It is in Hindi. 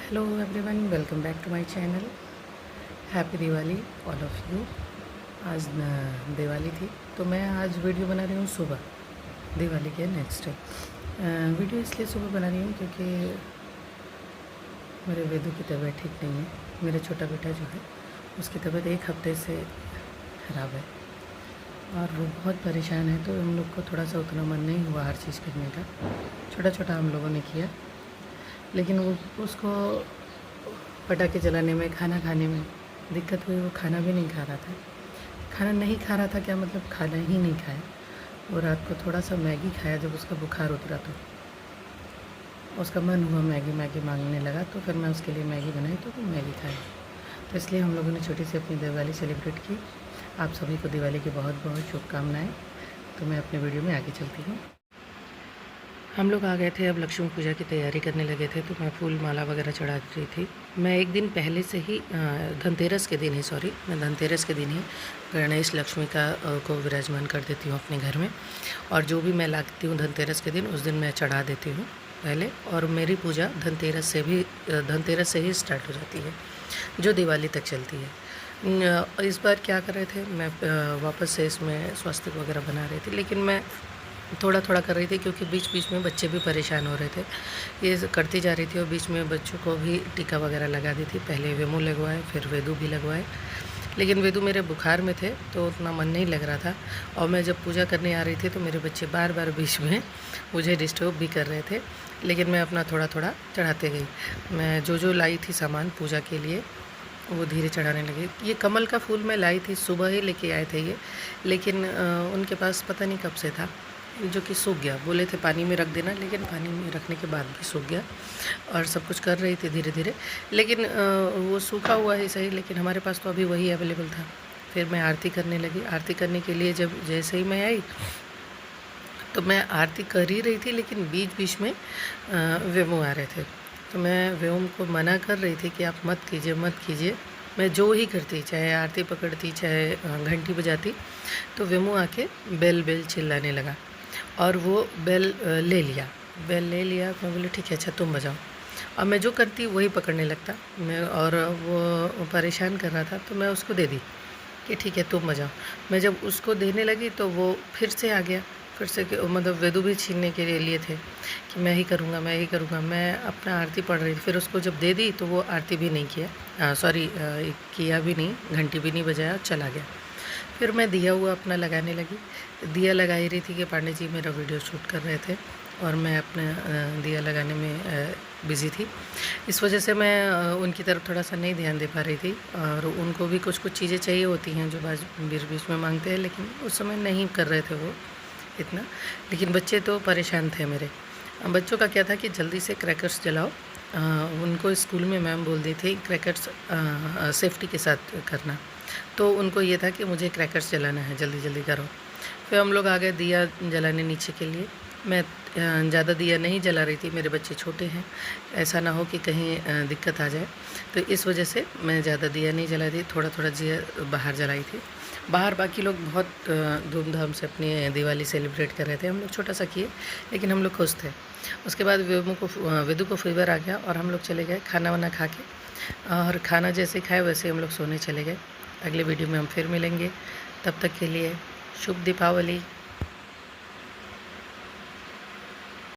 Hello everyone, welcome back to my channel. Happy Diwali all of you. आज दिवाली थी तो मैं आज वीडियो बना रही हूँ सुबह, दिवाली के नेक्स्ट डे। वीडियो इसलिए सुबह बना रही हूँ क्योंकि मेरे वेदू की तबीयत ठीक नहीं है। मेरा छोटा बेटा जो है उसकी तबीयत एक हफ्ते से ख़राब है और वो बहुत परेशान है, तो हम लोग को थोड़ा सा उतना मन नहीं हुआ हर चीज़ करने का। छोटा छोटा हम लोगों ने किया, लेकिन वो उसको पटाखे जलाने में, खाना खाने में दिक्कत हुई। वो खाना भी नहीं खा रहा था। खाना नहीं खा रहा था क्या मतलब खाना ही नहीं खाया। वो रात को थोड़ा सा मैगी खाया। जब उसका बुखार उतरा तो उसका मन हुआ मैगी मैगी मांगने लगा, तो फिर मैं उसके लिए मैगी बनाई तो वो मैगी खाया। तो इसलिए हम लोगों ने छोटी सी अपनी दिवाली सेलिब्रेट की। आप सभी को दिवाली की बहुत बहुत शुभकामनाएँ। तो मैं अपने वीडियो में आगे चलती हूँ। हम लोग आ गए थे, अब लक्ष्मी पूजा की तैयारी करने लगे थे, तो मैं फूल माला वगैरह चढ़ा रही थी। मैं एक दिन पहले से ही धनतेरस के दिन ही मैं धनतेरस के दिन ही गणेश लक्ष्मी को विराजमान कर देती हूँ अपने घर में। और जो भी मैं लाती हूँ धनतेरस के दिन, उस दिन मैं चढ़ा देती हूँ पहले। और मेरी पूजा धनतेरस से ही स्टार्ट हो जाती है, जो दिवाली तक चलती है। इस बार क्या कर रहे थे, मैं वापस से इसमें स्वस्तिक वगैरह बना रही थी, लेकिन मैं थोड़ा थोड़ा कर रही थी क्योंकि बीच बीच में बच्चे भी परेशान हो रहे थे। ये करती जा रही थी और बीच में बच्चों को भी टीका वगैरह लगा दी थी। पहले वेमू लगवाए, फिर वेदू भी लगवाए, लेकिन वेदू मेरे बुखार में थे तो उतना मन नहीं लग रहा था। और मैं जब पूजा करने आ रही थी तो मेरे बच्चे बार बार बीच में मुझे डिस्टर्ब भी कर रहे थे, लेकिन मैं अपना थोड़ा थोड़ा चढ़ाते गई। मैं जो लाई थी सामान पूजा के लिए वो धीरे चढ़ाने लगी। ये कमल का फूल मैं लाई थी, सुबह ही लेके आए थे ये, लेकिन उनके पास पता नहीं कब से था, जो कि सूख गया। बोले थे पानी में रख देना, लेकिन पानी में रखने के बाद भी सूख गया। और सब कुछ कर रही थी धीरे धीरे, लेकिन वो सूखा हुआ ही सही, लेकिन हमारे पास तो अभी वही अवेलेबल था। फिर मैं आरती करने लगी। आरती करने के लिए जब जैसे ही मैं आई तो मैं आरती कर ही रही थी, लेकिन बीच बीच में वेमू आ रहे थे। तो मैं वेम को मना कर रही थी कि आप मत कीजिए मत कीजिए। मैं जो ही करती, चाहे आरती पकड़ती, चाहे घंटी बजाती, तो वेमू आके बेल बेल चिल्लाने लगा। और वो बेल ले लिया। मैं बोली ठीक है, अच्छा तुम बजाओ। और मैं जो करती वही पकड़ने लगता मैं, और वो परेशान कर रहा था तो मैं उसको दे दी कि ठीक है तुम बजाओ। मैं जब उसको देने लगी तो वो फिर से आ गया। फिर से मतलब वेदू भी छीनने के लिए थे कि मैं ही करूँगा मैं ही करूँगा। मैं अपना आरती पढ़ रही थी। फिर उसको जब दे दी तो वो आरती भी नहीं किया, किया भी नहीं, घंटी भी नहीं बजाया, चला गया। फिर मैं दिया हुआ अपना लगाने लगी। दिया लगा ही रही थी कि पांडे जी मेरा वीडियो शूट कर रहे थे और मैं अपना दिया लगाने में बिज़ी थी। इस वजह से मैं उनकी तरफ थोड़ा सा नहीं ध्यान दे पा रही थी। और उनको भी कुछ कुछ चीज़ें चाहिए होती हैं जो बीच बीच में मांगते हैं, लेकिन उस समय नहीं कर रहे थे वो इतना। लेकिन बच्चे तो परेशान थे मेरे। बच्चों का क्या था कि जल्दी से क्रैकर्स जलाओ। उनको स्कूल में मैम बोल दी थी क्रैकर्स सेफ्टी के साथ करना, तो उनको ये था कि मुझे क्रैकर्स जलाना है, जल्दी जल्दी करो। फिर हम लोग आ गए दिया जलाने नीचे के लिए। मैं ज़्यादा दिया नहीं जला रही थी, मेरे बच्चे छोटे हैं, ऐसा ना हो कि कहीं दिक्कत आ जाए, तो इस वजह से मैं ज़्यादा दिया नहीं जला रही, थोड़ा थोड़ा दिया बाहर जलाई थी। बाहर बाकी लोग बहुत धूमधाम से अपनी दिवाली सेलिब्रेट कर रहे थे। हम लोग छोटा सा किए, लेकिन हम लोग खुश थे। उसके बाद वेदू को फीवर आ गया और हम लोग चले गए खाना वाना खा के। और खाना जैसे खाए वैसे हम लोग सोने चले गए। अगले वीडियो में हम फिर मिलेंगे, तब तक के लिए शुभ दीपावली।